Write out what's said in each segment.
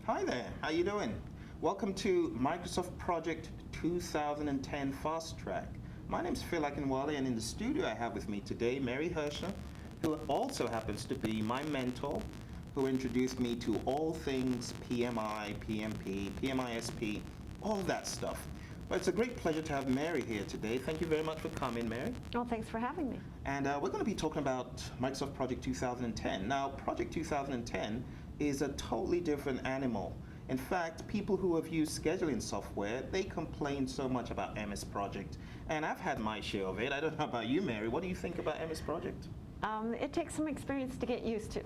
Hi there, how you doing? Welcome to Microsoft Project 2010 Fast Track. My name's Phil Akinwale, and in the studio I have with me today Mary Hersher, who also happens to be my mentor, who introduced me to all things PMI, PMP, PMISP, all that stuff. But it's a great pleasure to have Mary here today. Thank you very much for coming, Mary. Well, thanks for having me. And we're going to be talking about Microsoft Project 2010. Now, Project 2010 is a totally different animal. In fact, people who have used scheduling software, they complain so much about MS Project. And I've had my share of it. I don't know about you, Mary. What do you think about MS Project? It takes some experience to get used to.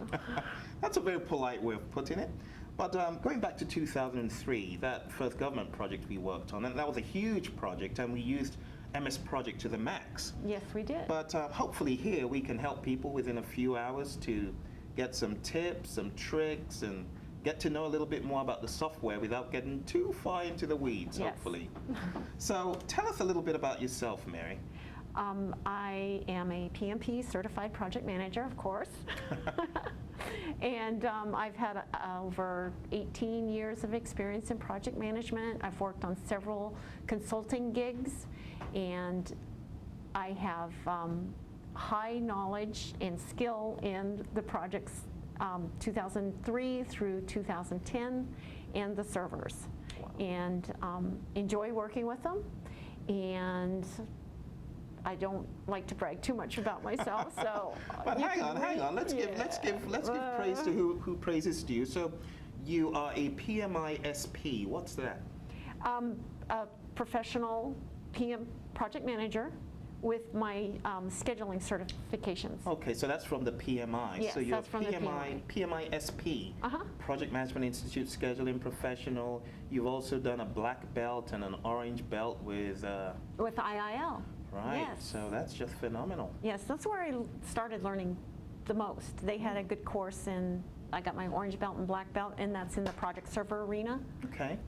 That's a very polite way of putting it. But going back to 2003, that first government project we worked on, and that was a huge project, and we used MS Project to the max. Yes, we did. But hopefully here we can help people within a few hours to get some tips, some tricks, and get to know a little bit more about the software without getting too far into the weeds, yes. Hopefully. So tell us a little bit about yourself, Mary. I am a PMP certified project manager, of course. And I've had over 18 years of experience in project management. I've worked on several consulting gigs, and I have high knowledge and skill in the projects 2003 through 2010 and the servers. Wow. And enjoy working with them. And I don't like to brag too much about myself, so. But hang on. Let's give praise to who praise is due. So, you are a PMISP. What's that? A professional PM project manager with my scheduling certifications. Okay, so that's from the PMI. Yes, so you're that's from the PMI. PMISP, Project Management Institute Scheduling Professional. You've also done a black belt and an orange belt with IIL. Right, yes. So that's just phenomenal. Yes, that's where I started learning the most. They had a good course, and I got my orange belt and black belt, and that's in the project server arena. Okay,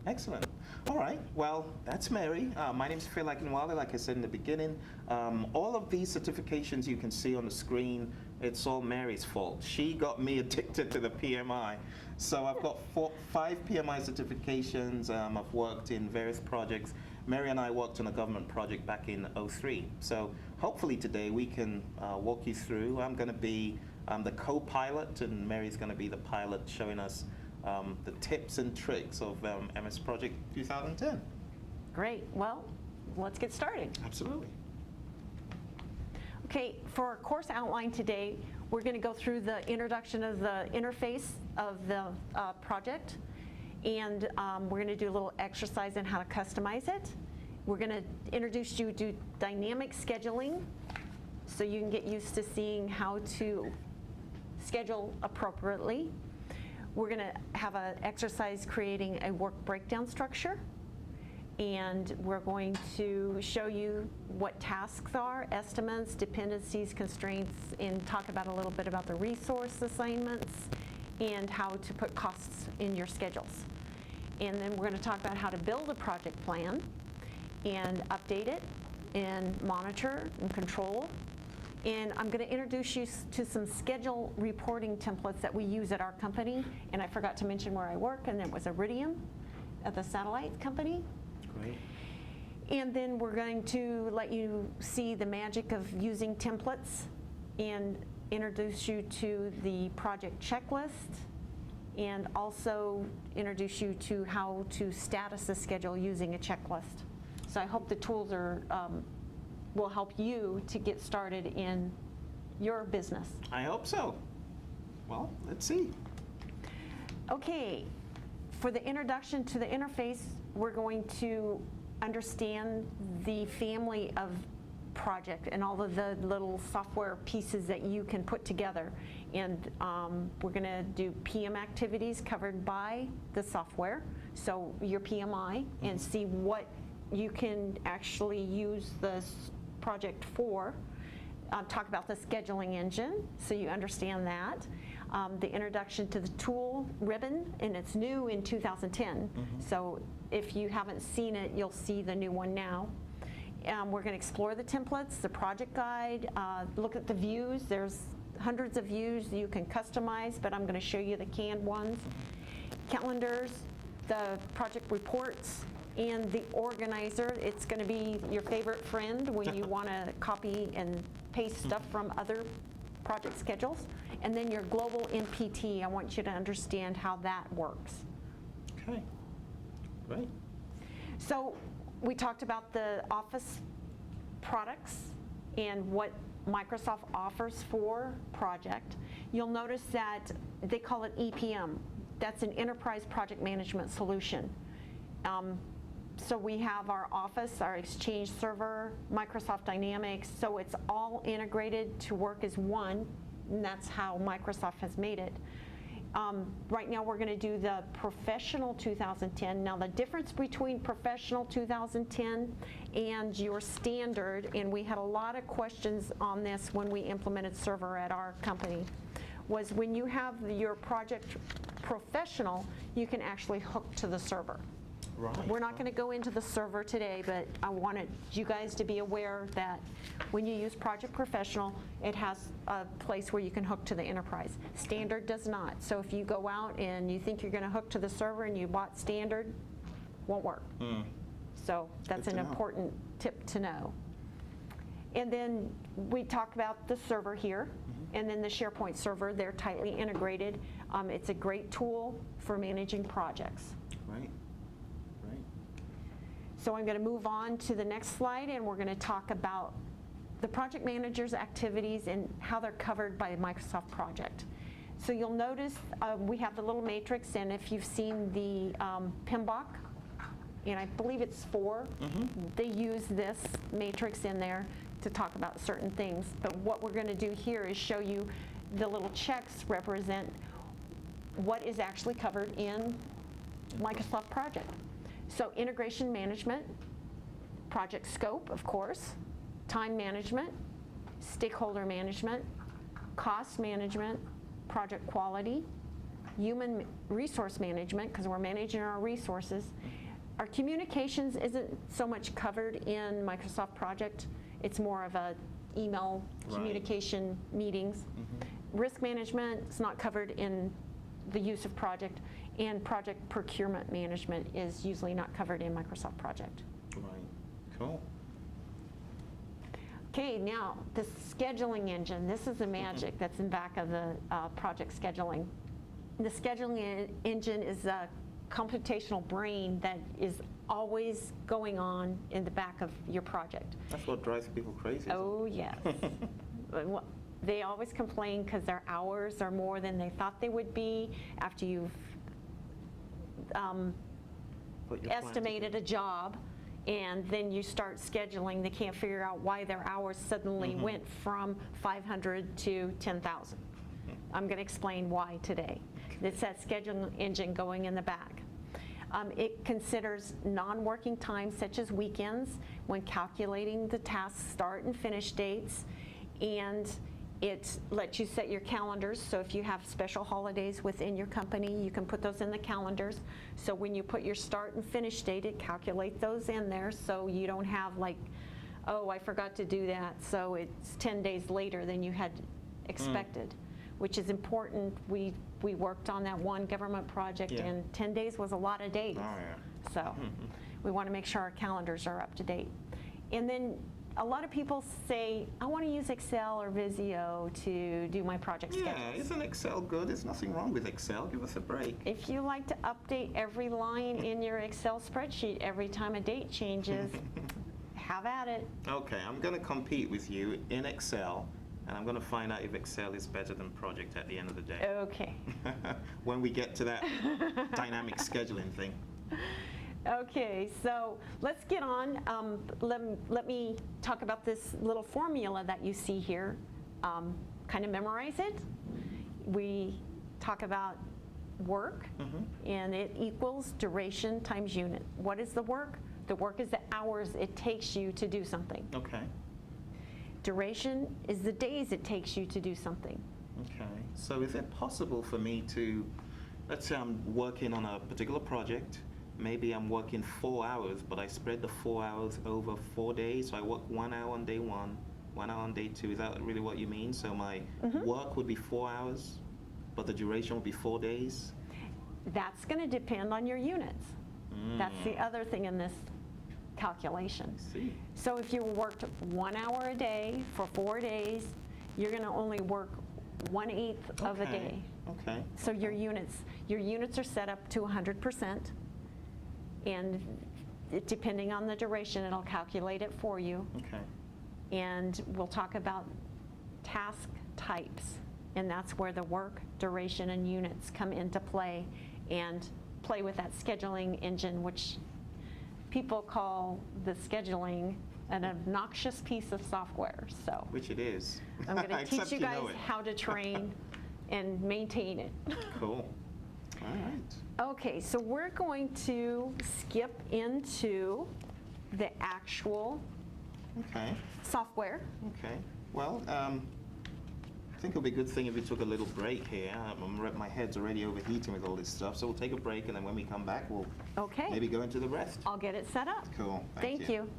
excellent. All right, well, that's Mary. My name's Phil Akinwale, like I said in the beginning. All of these certifications you can see on the screen, it's all Mary's fault. She got me addicted to the PMI. So I've got 5 PMI certifications. I've worked in various projects. Mary and I worked on a government project back in '03. So hopefully today we can walk you through. I'm going to be the co-pilot, and Mary's going to be the pilot, showing us the tips and tricks of MS Project 2010. Great. Well, let's get started. Absolutely. Okay, for our course outline today, we're going to go through the introduction of the interface of the project. And we're going to do a little exercise on how to customize it. We're going to introduce you to dynamic scheduling, so you can get used to seeing how to schedule appropriately. We're going to have an exercise creating a work breakdown structure. And we're going to show you what tasks are, estimates, dependencies, constraints, and talk about a little bit about the resource assignments and how to put costs in your schedules. And then we're going to talk about how to build a project plan and update it and monitor and control. And I'm going to introduce you to some schedule reporting templates that we use at our company. And I forgot to mention where I work, and it was Iridium at the satellite company. Great. And then we're going to let you see the magic of using templates and introduce you to the project checklist, and also introduce you to how to status a schedule using a checklist. So I hope the tools are, will help you to get started in your business. I hope so. Well, let's see. Okay, for the introduction to the interface, we're going to understand the family of project and all of the little software pieces that you can put together. And we're going to do PM activities covered by the software, so your PMI, and see what you can actually use this project for. Talk about the scheduling engine, so you understand that. The introduction to the tool ribbon, and it's new in 2010. So if you haven't seen it, you'll see the new one now. We're going to explore the templates, the project guide, look at the views. There's hundreds of views you can customize, but I'm going to show you the canned ones. calendars, the project reports, and the organizer. It's going to be your favorite friend when you want to copy and paste stuff from other project schedules. And then your global NPT, I want you to understand how that works. Okay, great. So we talked about the Office products and what Microsoft offers for project. You'll notice that they call it EPM. That's an Enterprise Project Management Solution. So we have our Office, our Exchange Server, Microsoft Dynamics, so it's all integrated to work as one, and that's how Microsoft has made it. Right now we're going to do the Professional 2010. Now the difference between Professional 2010 and your Standard, and we had a lot of questions on this when we implemented Server at our company, was when you have your project Professional, you can actually hook to the server. Right. We're not going to go into the server today, but I wanted you guys to be aware that when you use Project Professional, it has a place where you can hook to the enterprise. Standard does not. So if you go out and you think you're going to hook to the server and you bought Standard, won't work. So that's an important tip to know. And then we talk about the server here, and then the SharePoint server. They're tightly integrated. It's a great tool for managing projects. Right. So I'm going to move on to the next slide, and we're going to talk about the project manager's activities and how they're covered by Microsoft Project. So you'll notice we have the little matrix, and if you've seen the PMBOK, and I believe it's 4, they use this matrix in there to talk about certain things. But what we're going to do here is show you the little checks represent what is actually covered in Microsoft Project. So integration management, project scope, of course, time management, stakeholder management, cost management, project quality, human resource management, because we're managing our resources. Our communications isn't so much covered in Microsoft Project. It's more of a email communication meetings. Risk management is not covered in the use of project, and project procurement management is usually not covered in Microsoft Project. Right, cool. Okay, now the scheduling engine. This is the magic that's in back of the project scheduling. The scheduling engine is a computational brain that is always going on in the back of your project. That's what drives people crazy. Oh, yes. They always complain because their hours are more than they thought they would be after you've estimated a job, and then you start scheduling. They can't figure out why their hours suddenly went from 500 to 10,000. I'm going to explain why today. It's that scheduling engine going in the back. It considers non-working times such as weekends when calculating the task start and finish dates, and it lets you set your calendars. So if you have special holidays within your company, you can put those in the calendars. So when you put your start and finish date, it calculates those in there, so you don't have like, oh, I forgot to do that, so it's 10 days later than you had expected, which is important. We worked on that one government project, and 10 days was a lot of days. So we want to make sure our calendars are up to date. And then a lot of people say, I want to use Excel or Visio to do my project schedules. Yeah, isn't Excel good? There's nothing wrong with Excel. Give us a break. If you like to update every line in your Excel spreadsheet every time a date changes, have at it. Okay, I'm going to compete with you in Excel, and I'm going to find out if Excel is better than Project at the end of the day. Okay. When we get to that dynamic scheduling thing. Okay, so let's get on. Let me talk about this little formula that you see here. Kind of memorize it. We talk about work, and it equals duration times unit. What is the work? The work is the hours it takes you to do something. Okay. Duration is the days it takes you to do something. Okay. So is it possible for me to, let's say I'm working on a particular project, maybe I'm working 4 hours, but I spread the 4 hours over 4 days, so I work 1 hour on day 1, 1 hour on day 2. Is that really what you mean? So my work would be 4 hours, but the duration would be 4 days? That's going to depend on your units. That's the other thing in this calculation. See. So if you worked 1 hour a day for 4 days, you're going to only work 1/8 of a day. Okay. So your units are set up to 100%, and depending on the duration, it'll calculate it for you. Okay. And we'll talk about task types, and that's where the work, duration, and units come into play, and play with that scheduling engine, which people call the scheduling an obnoxious piece of software. So Which it is. I'm going to Except teach you know guys it. how to train and maintain it. Cool. All right. Okay, so we're going to skip into the actual Okay. software. Okay. Well, I think it'll be a good thing if we took a little break here. My head's already overheating with all this stuff, so we'll take a break, and then when we come back, we'll Okay. maybe go into the rest. I'll get it set up. Cool. Thank you.